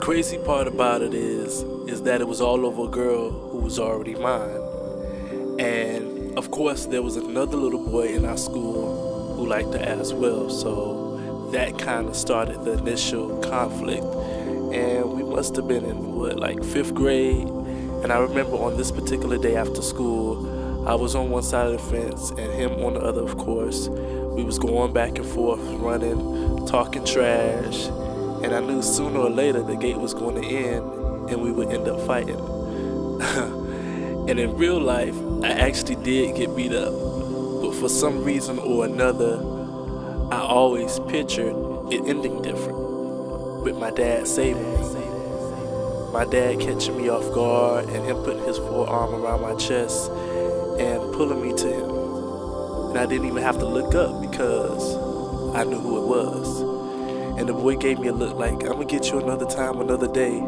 crazy part about it is that it was all over a girl who was already mine. And of course, there was another little boy in our school who liked her as well. So that kind of started the initial conflict. And we must have been in like fifth grade. And I remember on this particular day after school, I was on one side of the fence and him on the other, of course. We was going back and forth, running, talking trash. And I knew sooner or later the gate was going to end and we would end up fighting. And in real life, I actually did get beat up. But for some reason or another, I always pictured it ending different, with my dad saving me. My dad catching me off guard and him putting his forearm around my chest and pulling me to him. And I didn't even have to look up because I knew who it was. And the boy gave me a look like, I'm gonna get you another time, another day.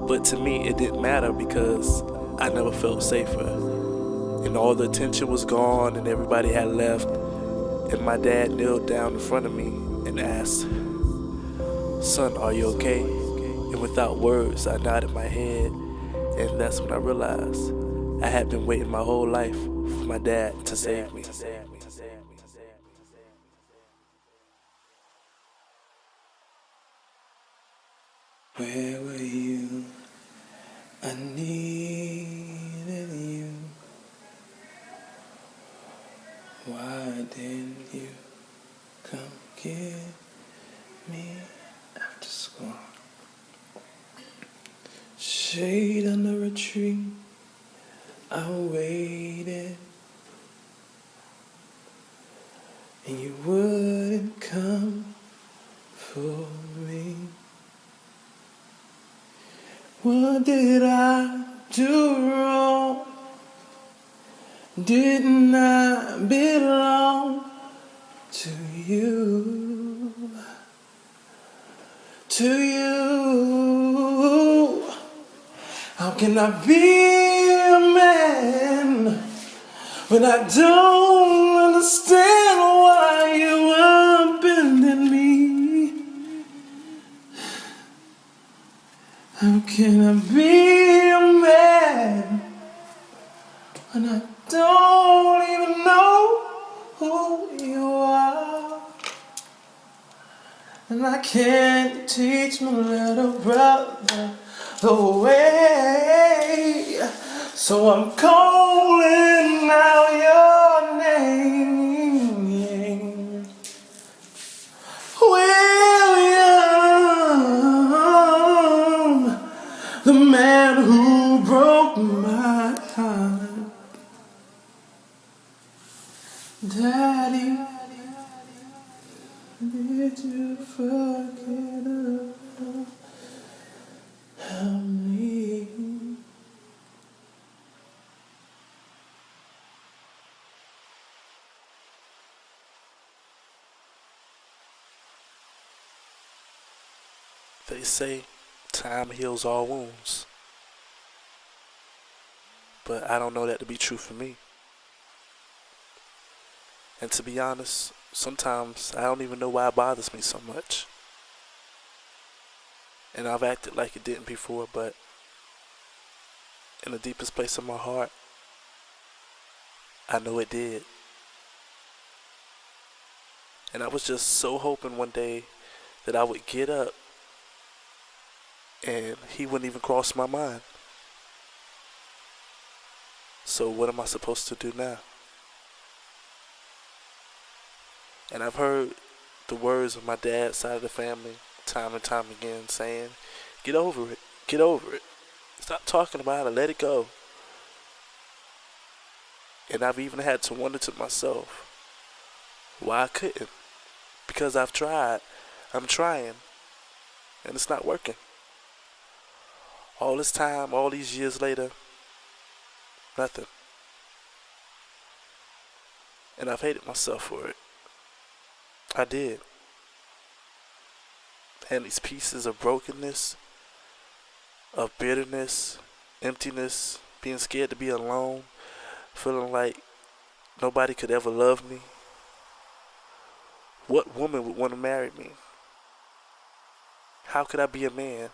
But to me, it didn't matter because I never felt safer. And all the attention was gone and everybody had left. And my dad kneeled down in front of me and asked, "Son, are you okay?" And without words, I nodded my head. And that's when I realized I had been waiting my whole life for my dad to save me. Where were you? I needed you. Why didn't you come get me after school? Shade under a tree, I waited, and you wouldn't come for me. What did I do wrong? Didn't I belong to you? To you? How can I be a man when I don't understand why you abandoned me? How can I be a man when I don't even know who you are? And I can't teach my little brother the way. So I'm calling out your name, William, the man who broke my heart. Daddy, did you forget about me? They say time heals all wounds. But I don't know that to be true for me. And to be honest, sometimes I don't even know why it bothers me so much. And I've acted like it didn't before, but in the deepest place of my heart, I know it did. And I was just so hoping one day that I would get up and he wouldn't even cross my mind. So what am I supposed to do now? And I've heard the words of my dad's side of the family time and time again saying, get over it, get over it. Stop talking about it, let it go. And I've even had to wonder to myself why I couldn't. Because I've tried, I'm trying, and it's not working. All this time, all these years later, nothing. And I've hated myself for it. I did. And these pieces of brokenness, of bitterness, emptiness, being scared to be alone, feeling like nobody could ever love me. What woman would want to marry me? How could I be a man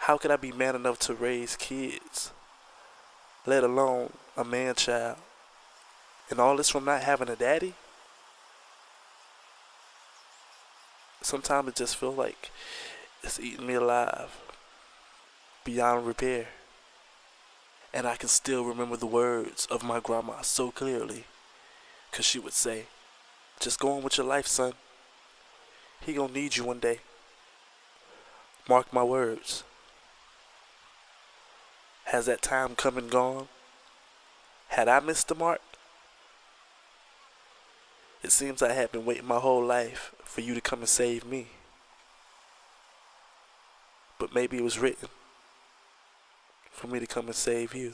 How could I be man enough to raise kids, let alone a man child? And all this from not having a daddy? Sometimes it just feels like it's eating me alive, beyond repair. And I can still remember the words of my grandma so clearly, 'cause she would say, just go on with your life, son. He gonna need you one day. Mark my words. Has that time come and gone? Had I missed the mark? It seems I had been waiting my whole life for you to come and save me. But maybe it was written for me to come and save you.